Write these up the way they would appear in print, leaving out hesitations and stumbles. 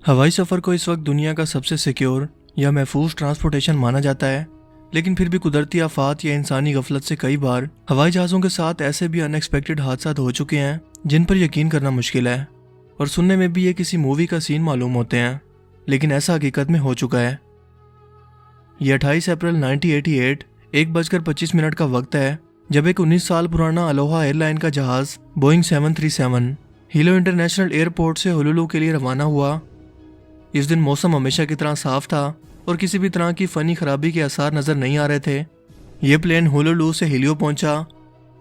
हवाई सफ़र को इस वक्त दुनिया का सबसे सिक्योर या महफूज ट्रांसपोर्टेशन माना जाता है, लेकिन फिर भी कुदरती आफात या इंसानी गफलत से कई बार हवाई जहाज़ों के साथ ऐसे भी अनएक्सपेक्टेड हादसा हो चुके हैं जिन पर यकीन करना मुश्किल है। और सुनने में भी ये किसी मूवी का सीन मालूम होते हैं, लेकिन ऐसा हकीकत में हो चुका है। ये 28 अप्रैल 1988 1:25 का वक्त है जब एक 19 साल पुराना अलोहा एयरलाइन का जहाज़ बोइंग 737 हीलो इंटरनेशनल एयरपोर्ट से होनोलुलु के लिए रवाना हुआ। इस दिन मौसम हमेशा की तरह साफ था और किसी भी तरह की फ़नी खराबी के आसार नज़र नहीं आ रहे थे। ये प्लेन होनोलुलु से हीलियो पहुंचा।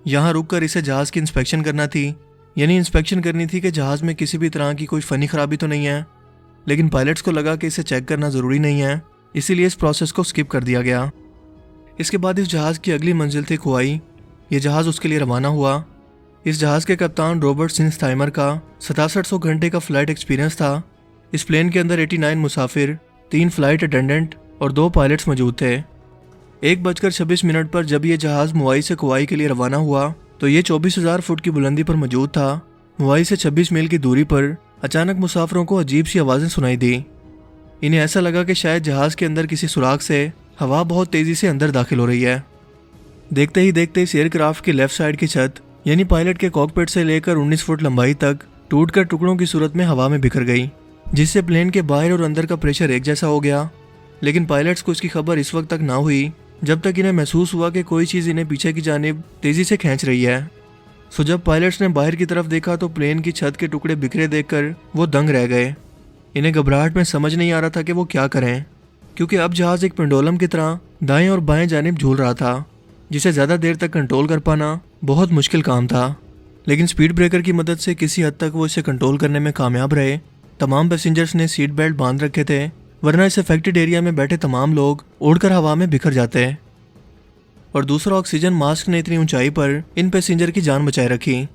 यहाँ रुककर इसे जहाज़ की इंस्पेक्शन करना थी, यानी इंस्पेक्शन करनी थी कि जहाज़ में किसी भी तरह की कोई फ़नी खराबी तो नहीं है। लेकिन पायलट्स को लगा कि इसे चेक करना ज़रूरी नहीं है, इसीलिए इस प्रोसेस को स्किप कर दिया गया। इसके बाद इस जहाज़ की अगली मंजिल थी कुआई। ये जहाज़ उसके लिए रवाना हुआ। इस जहाज़ के कप्तान रॉबर्ट सिंस्थाइमर का 6700 घंटे का फ़्लाइट एक्सपीरियंस था। इस प्लेन के अंदर 89 मुसाफिर, 3 फ्लाइट अटेंडेंट और 2 पायलट्स मौजूद थे। 1:26 पर जब यह जहाज़ मुआई से कुआई के लिए रवाना हुआ तो ये 24,000 फुट की बुलंदी पर मौजूद था। मुआई से 26 मील की दूरी पर अचानक मुसाफिरों को अजीब सी आवाज़ें सुनाई दी। इन्हें ऐसा लगा कि शायद जहाज़ के अंदर किसी सुराख से हवा बहुत तेज़ी से अंदर दाखिल हो रही है। देखते ही देखते इस एयरक्राफ्ट की लेफ्ट साइड की छत, यानी पायलट के कॉकपिट से लेकर 19 फुट लंबाई तक टूटकर टुकड़ों की सूरत में हवा में बिखर गई, जिससे प्लेन के बाहर और अंदर का प्रेशर एक जैसा हो गया। लेकिन पायलट्स को इसकी खबर इस वक्त तक ना हुई जब तक इन्हें महसूस हुआ कि कोई चीज़ इन्हें पीछे की जानिब तेज़ी से खींच रही है। सो जब पायलट्स ने बाहर की तरफ देखा तो प्लेन की छत के टुकड़े बिखरे देखकर वो दंग रह गए। इन्हें घबराहट में समझ नहीं आ रहा था कि वो क्या करें, क्योंकि अब जहाज़ एक पेंडुलम की तरह दाएं और बाएं जानिब झूल रहा था, जिसे ज़्यादा देर तक कंट्रोल कर पाना बहुत मुश्किल काम था। लेकिन स्पीड ब्रेकर की मदद से किसी हद तक वो इसे कंट्रोल करने में कामयाब रहे। तमाम पैसेंजर्स ने सीट बेल्ट बांध रखे थे, वरना इस अफेक्टेड एरिया में बैठे तमाम लोग उड़कर हवा में बिखर जाते। और दूसरा, ऑक्सीजन मास्क ने इतनी ऊंचाई पर इन पैसेंजर की जान बचाए रखी।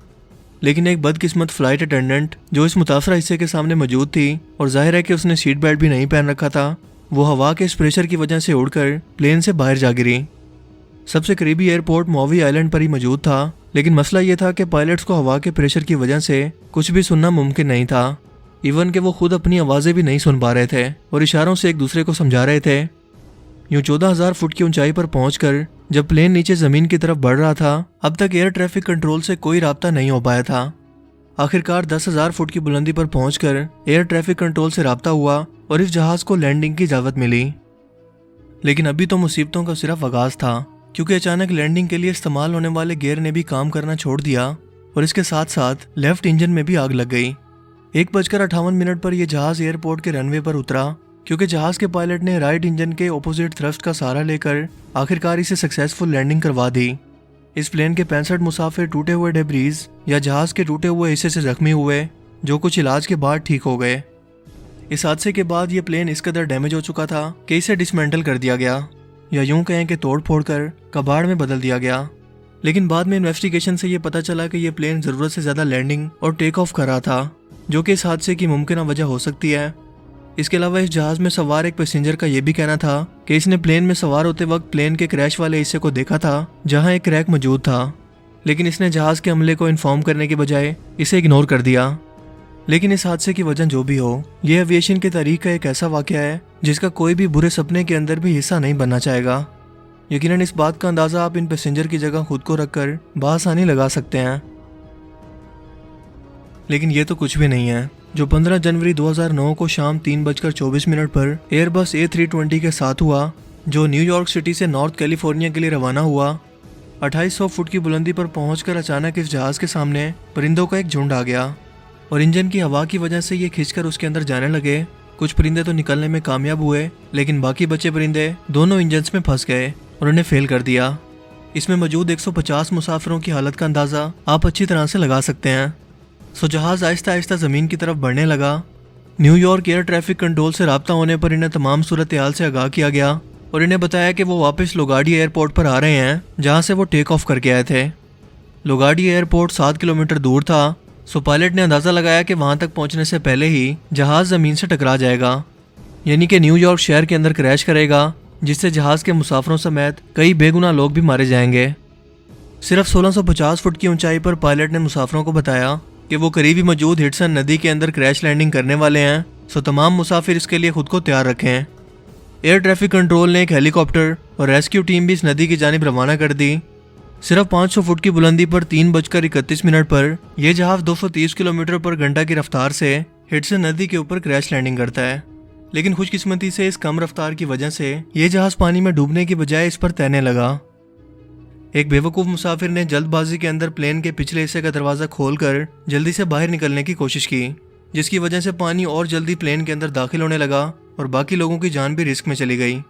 लेकिन एक बदकिस्मत फ्लाइट अटेंडेंट जो इस मुतासरा हिस्से के सामने मौजूद थी, और जाहिर है कि उसने सीट बेल्ट भी नहीं पहन रखा था, वो हवा के इस प्रेशर की वजह से उड़कर प्लेन से बाहर जा गिरी। सबसे करीबी एयरपोर्ट मौवी आइलैंड पर ही मौजूद था, लेकिन मसला ये था कि पायलट्स को हवा के प्रेशर की वजह से कुछ भी सुनना मुमकिन नहीं था। इवन कि वो खुद अपनी आवाज़ें भी नहीं सुन पा रहे थे और इशारों से एक दूसरे को समझा रहे थे। यूं 14,000 फुट की ऊंचाई पर पहुंचकर जब प्लेन नीचे ज़मीन की तरफ बढ़ रहा था, अब तक एयर ट्रैफिक कंट्रोल से कोई राब्ता नहीं हो पाया था। आखिरकार 10,000 फुट की बुलंदी पर पहुंचकर एयर ट्रैफिक कंट्रोल से राब्ता हुआ और इस जहाज़ को लैंडिंग की इजाज़त मिली। लेकिन अभी तो मुसीबतों का सिर्फ आगाज़ था, क्योंकि अचानक लैंडिंग के लिए इस्तेमाल होने वाले गियर ने भी काम करना छोड़ दिया और इसके साथ साथ लेफ्ट इंजन में भी आग लग गई। 1:58 पर यह जहाज़ एयरपोर्ट के रनवे पर उतरा, क्योंकि जहाज़ के पायलट ने राइट इंजन के ऑपोजिट थ्रस्ट का सहारा लेकर आखिरकार इसे सक्सेसफुल लैंडिंग करवा दी। इस प्लेन के 65 मुसाफिर टूटे हुए डेब्रीज या जहाज़ के टूटे हुए हिस्से से जख्मी हुए, जो कुछ इलाज के बाद ठीक हो गए। इस हादसे के बाद यह प्लेन इस कदर डैमेज हो चुका था कि इसे डिसमेंटल कर दिया गया, या यूं कहें कि तोड़ फोड़ कर कबाड़ में बदल दिया गया। लेकिन बाद में इन्वेस्टिगेशन से ये पता चला कि यह प्लेन ज़रूरत से ज़्यादा लैंडिंग और टेक ऑफ कर रहा था, जो कि इस हादसे की मुमकिन वजह हो सकती है। इसके अलावा इस जहाज़ में सवार एक पैसेंजर का यह भी कहना था कि इसने प्लेन में सवार होते वक्त प्लेन के क्रैश वाले हिस्से को देखा था जहां एक क्रैक मौजूद था, लेकिन इसने जहाज़ के अमले को इन्फॉर्म करने के बजाय इसे इग्नोर कर दिया। लेकिन इस हादसे की वजह जो भी हो, यह एविएशन की तारीख का एक ऐसा वाक़या है जिसका कोई भी बुरे सपने के अंदर भी हिस्सा नहीं बनना चाहेगा। यकीनन इस बात का अंदाज़ा आप इन पैसेंजर की जगह खुद को रखकर बआसानी लगा सकते हैं। लेकिन ये तो कुछ भी नहीं है जो 15 जनवरी 2009 को शाम 3:24 पर एयरबस A320 के साथ हुआ, जो न्यूयॉर्क सिटी से नॉर्थ कैलिफोर्निया के लिए रवाना हुआ। 2800 फुट की बुलंदी पर पहुंचकर अचानक इस जहाज़ के सामने परिंदों का एक झुंड आ गया और इंजन की हवा की वजह से ये खींचकर उसके अंदर जाने लगे। कुछ परिंदे तो निकलने में कामयाब हुए, लेकिन बाकी बचे परिंदे दोनों इंजन्स में फंस गए और उन्हें फेल कर दिया। इसमें मौजूद 150 मुसाफिरों की हालत का अंदाज़ा आप अच्छी तरह से लगा सकते हैं। सो जहाज़ आहिस्ता आहिस्ता ज़मीन की तरफ बढ़ने लगा। न्यूयॉर्क एयर ट्रैफिक कंट्रोल से राब्ता होने पर इन्हें तमाम सूरत हाल से आगाह किया गया और इन्हें बताया कि वो वापस लोगार्डी एयरपोर्ट पर आ रहे हैं, जहां से वो टेक ऑफ करके आए थे। लोगार्डी एयरपोर्ट 7 किलोमीटर दूर था, सो पायलट ने अंदाज़ा लगाया कि वहां तक पहुंचने से पहले ही जहाज़ ज़मीन से टकरा जाएगा, यानी कि न्यूयॉर्क शहर के अंदर क्रैश करेगा, जिससे जहाज़ के मुसाफिरों समेत कई बेगुनाह लोग भी मारे जाएंगे। सिर्फ 1650 फुट की ऊंचाई पर पायलट ने मुसाफिरों को बताया कि वो करीबी मौजूद हिडसन नदी के अंदर क्रैश लैंडिंग करने वाले हैं सो तमाम मुसाफिर इसके लिए खुद को तैयार रखें। एयर ट्रैफिक कंट्रोल ने एक हेलीकॉप्टर और रेस्क्यू टीम भी इस नदी की जानिब रवाना कर दी। सिर्फ 500 फुट की बुलंदी पर 3:31 पर यह जहाज 230 किलोमीटर पर घंटा की रफ्तार से हिडसन नदी के ऊपर क्रैश लैंडिंग करता है। लेकिन खुशकिस्मती से इस कम रफ्तार की वजह से यह जहाज पानी में डूबने की बजाय इस पर तैरने लगा। एक बेवकूफ़ मुसाफिर ने जल्दबाजी के अंदर प्लेन के पिछले हिस्से का दरवाज़ा खोलकर जल्दी से बाहर निकलने की कोशिश की, जिसकी वजह से पानी और जल्दी प्लेन के अंदर दाखिल होने लगा और बाकी लोगों की जान भी रिस्क में चली गई।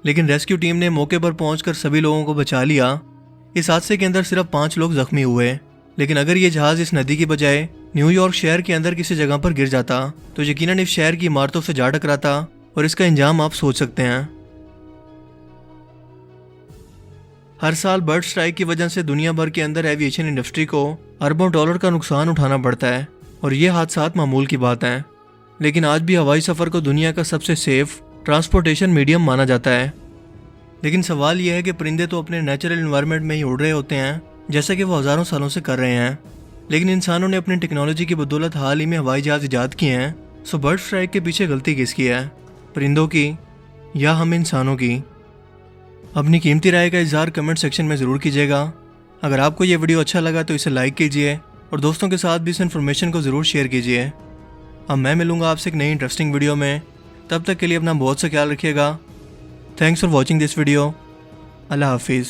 लेकिन रेस्क्यू टीम ने मौके पर पहुंचकर सभी लोगों को बचा लिया। इस हादसे के अंदर सिर्फ 5 लोग जख्मी हुए। लेकिन अगर ये जहाज इस नदी की बजाय न्यूयॉर्क शहर के अंदर किसी जगह पर गिर जाता तो यकीनन इस शहर की इमारतों से जा टकराता और इसका अंजाम आप सोच सकते हैं। हर साल बर्ड स्ट्राइक की वजह से दुनिया भर के अंदर एविएशन इंडस्ट्री को अरबों डॉलर का नुकसान उठाना पड़ता है और ये हादसात मामूल की बात है। लेकिन आज भी हवाई सफ़र को दुनिया का सबसे सेफ ट्रांसपोर्टेशन मीडियम माना जाता है। लेकिन सवाल यह है कि परिंदे तो अपने नेचुरल इन्वायरमेंट में ही उड़ रहे होते हैं, जैसा कि वो हज़ारों सालों से कर रहे हैं। लेकिन इंसानों ने अपनी टेक्नोलॉजी की बदौलत हाल ही में हवाई जहाज़ ईजाद किए हैं। सो बर्ड स्ट्राइक के पीछे गलती किसकी है, परिंदों की या हम इंसानों की? अपनी कीमती राय का इज़हार कमेंट सेक्शन में ज़रूर कीजिएगा। अगर आपको ये वीडियो अच्छा लगा तो इसे लाइक कीजिए और दोस्तों के साथ भी इस इन्फॉर्मेशन को ज़रूर शेयर कीजिए। अब मैं मिलूंगा आपसे एक नई इंटरेस्टिंग वीडियो में। तब तक के लिए अपना बहुत सा ख्याल रखिएगा। Thanks for watching this video. अल्लाह हाफिज़।